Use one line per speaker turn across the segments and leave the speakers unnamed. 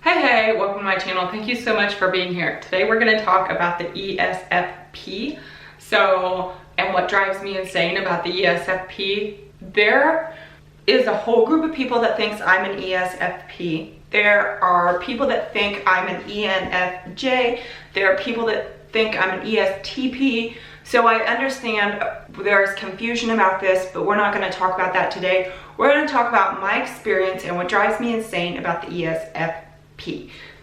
Hey, welcome to my channel. Thank you so much for being here. Today we're going to talk about the ESFP. And what drives me insane about the ESFP, there is a whole group of people that thinks I'm an ESFP. There are people that think I'm an ENFJ. There are people that think I'm an ESTP. So I understand there's confusion about this, but we're not going to talk about that today. We're going to talk about my experience and what drives me insane about the ESFP.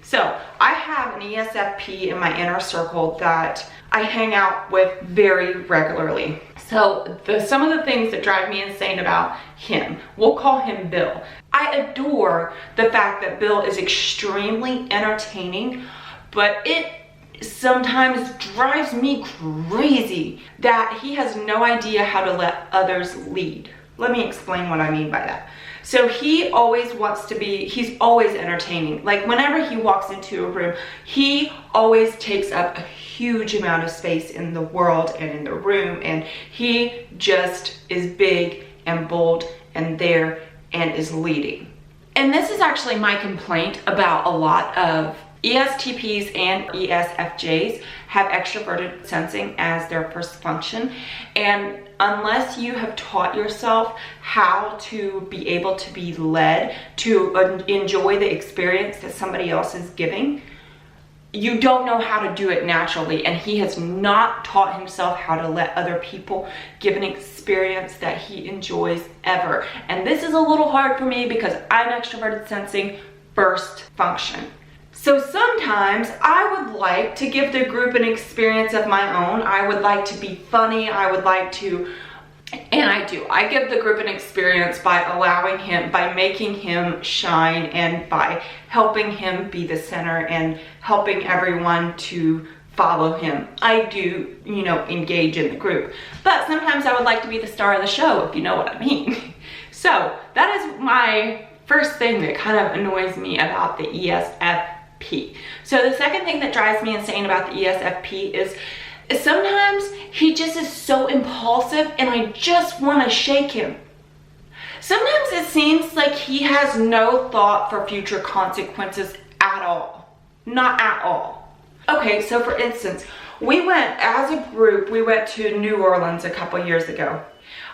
So I have an ESFP in my inner circle that I hang out with very regularly. So some of the things that drive me insane about him, we'll call him Bill. I adore the fact that Bill is extremely entertaining, but it sometimes drives me crazy that he has no idea how to let others lead. Let me explain what I mean by that. So he always wants to be, he's always entertaining. Like whenever he walks into a room, he always takes up a huge amount of space in the world and in the room, and he just is big and bold and there and is leading. And this is actually my complaint about a lot of ESTPs and ESFJs have extroverted sensing as their first function, and unless you have taught yourself how to be able to be led, to enjoy the experience that somebody else is giving, you don't know how to do it naturally. And he has not taught himself how to let other people give an experience that he enjoys ever. And this is a little hard for me because I'm extroverted sensing first function. So sometimes I would like to give the group an experience of my own. I would like to be funny. I would like to, and I do. I give the group an experience by allowing him, by making him shine, and by helping him be the center and helping everyone to follow him. I do, engage in the group. But sometimes I would like to be the star of the show, if you know what I mean. So that is my first thing that kind of annoys me about the ESFP. So the second thing that drives me insane about the ESFP is sometimes he just is so impulsive and I just want to shake him. Sometimes it seems like he has no thought for future consequences at all. Not at all. Okay, so for instance, as a group, we went to New Orleans a couple years ago.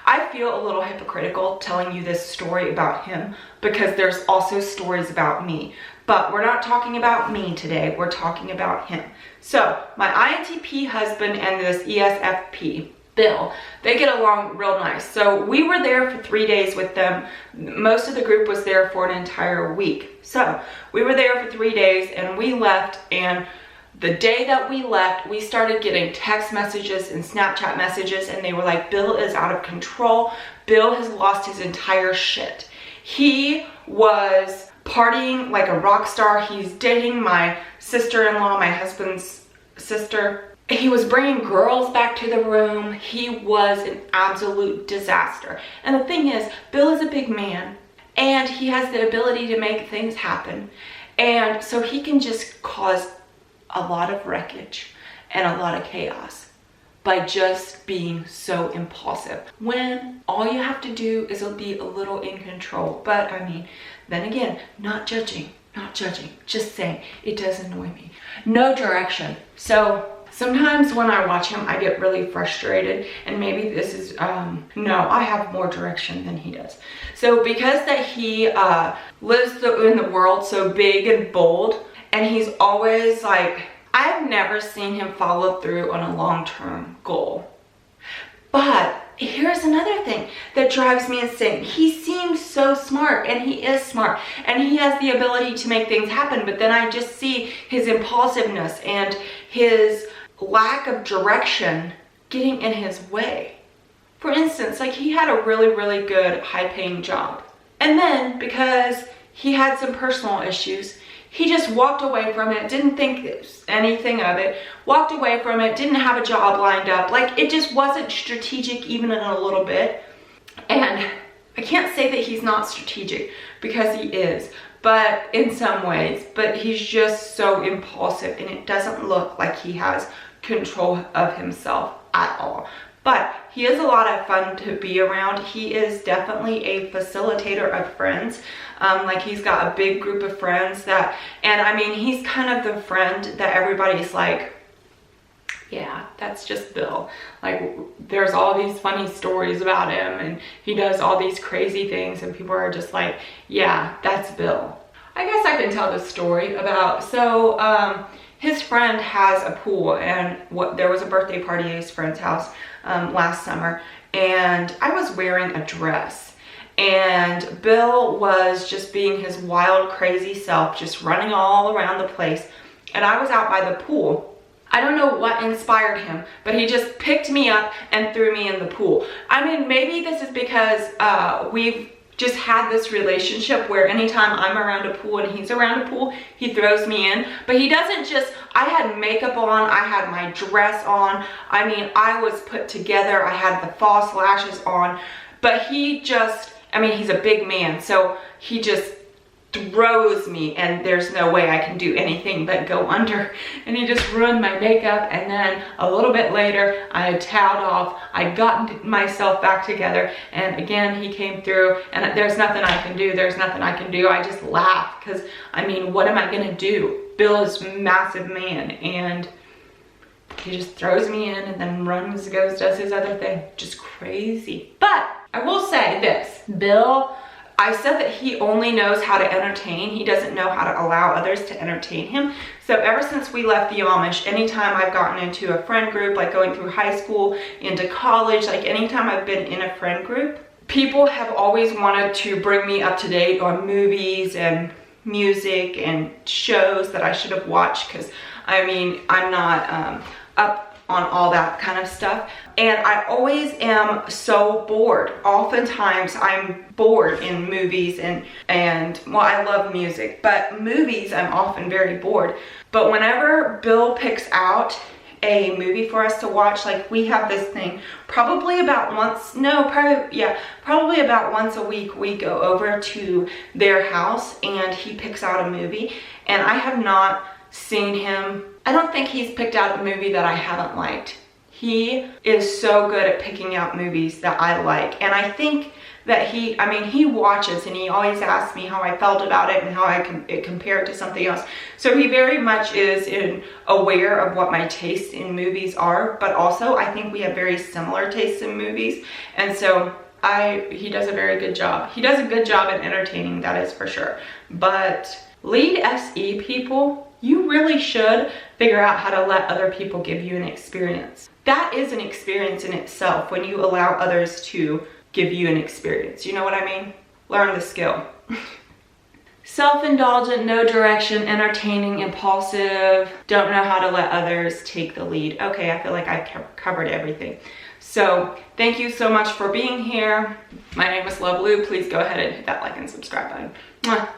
I feel a little hypocritical telling you this story about him because there's also stories about me. But we're not talking about me today, we're talking about him. So my INTP husband and this ESFP, Bill, they get along real nice. So we were there for 3 days with them. Most of the group was there for an entire week. So we were there for 3 days and we left, and the day that we left, we started getting text messages and Snapchat messages, and they were like, Bill is out of control. Bill has lost his entire shit. He was partying like a rock star. He's dating my sister-in-law, my husband's sister. He was bringing girls back to the room. He was an absolute disaster. And the thing is, Bill is a big man, and he has the ability to make things happen. And so he can just cause a lot of wreckage and a lot of chaos by just being so impulsive, when all you have to do is be a little in control. But I mean, then again, not judging, just saying it does annoy me. No direction. So sometimes when I watch him, I get really frustrated, and maybe this is, no, I have more direction than he does. So because that he lives in the world so big and bold, and he's always like, I've never seen him follow through on a long-term goal. But here's another thing that drives me insane. He seems so smart, and he is smart, and he has the ability to make things happen, but then I just see his impulsiveness and his lack of direction getting in his way. For instance, like he had a really, really good high-paying job. And then because he had some personal issues, he just walked away from it, didn't think anything of it, walked away from it, didn't have a job lined up. Like it just wasn't strategic even in a little bit. And I can't say that he's not strategic, because he is, but in some ways, but he's just so impulsive, and it doesn't look like he has control of himself at all. but he is a lot of fun to be around. He is definitely a facilitator of friends. Like he's got a big group of friends that, and I mean, he's kind of the friend that everybody's like, yeah, that's just Bill. Like there's all these funny stories about him and he does all these crazy things and people are just like, yeah, that's Bill. I guess I can tell this story about, so his friend has a pool, and there was a birthday party at his friend's house last summer, and I was wearing a dress, and Bill was just being his wild, crazy self, just running all around the place, and I was out by the pool. I don't know what inspired him, but he just picked me up and threw me in the pool. I mean, maybe this is because we've just had this relationship where anytime I'm around a pool and he's around a pool, he throws me in. But he doesn't just, I had makeup on, I had my dress on. I mean, I was put together, I had the false lashes on, but he just, I mean, he's a big man, so he just throws me and there's no way I can do anything but go under, and he just ruined my makeup. And then a little bit later I had toweled off, I got myself back together, and again he came through, and there's nothing I can do, I just laugh because I mean, what am I gonna do? Bill is a massive man and he just throws me in and then runs, goes, does his other thing. Just crazy. But I will say this, Bill, I said that he only knows how to entertain. He doesn't know how to allow others to entertain him. So ever since we left the Amish, anytime I've gotten into a friend group, like going through high school, into college, like anytime I've been in a friend group, people have always wanted to bring me up to date on movies and music and shows that I should have watched, because I mean, I'm not up on all that kind of stuff, and I always am so bored. Oftentimes I'm bored in movies and well, I love music, but movies I'm often very bored. But whenever Bill picks out a movie for us to watch, like we have this thing, probably about once a week we go over to their house and he picks out a movie, and I have not seen him, I don't think he's picked out a movie that I haven't liked. He is so good at picking out movies that I like, and I think that he watches and he always asks me how I felt about it and how it compared to something else. So he very much is aware of what my tastes in movies are, but also I think we have very similar tastes in movies, and so he does a very good job. He does a good job at entertaining, that is for sure. But lead SE people, you really should figure out how to let other people give you an experience. That is an experience in itself when you allow others to give you an experience. You know what I mean? Learn the skill. Self-indulgent, no direction, entertaining, impulsive, don't know how to let others take the lead. Okay, I feel like I've covered everything. So thank you so much for being here. My name is Love Lou. Please go ahead and hit that like and subscribe button. Mwah.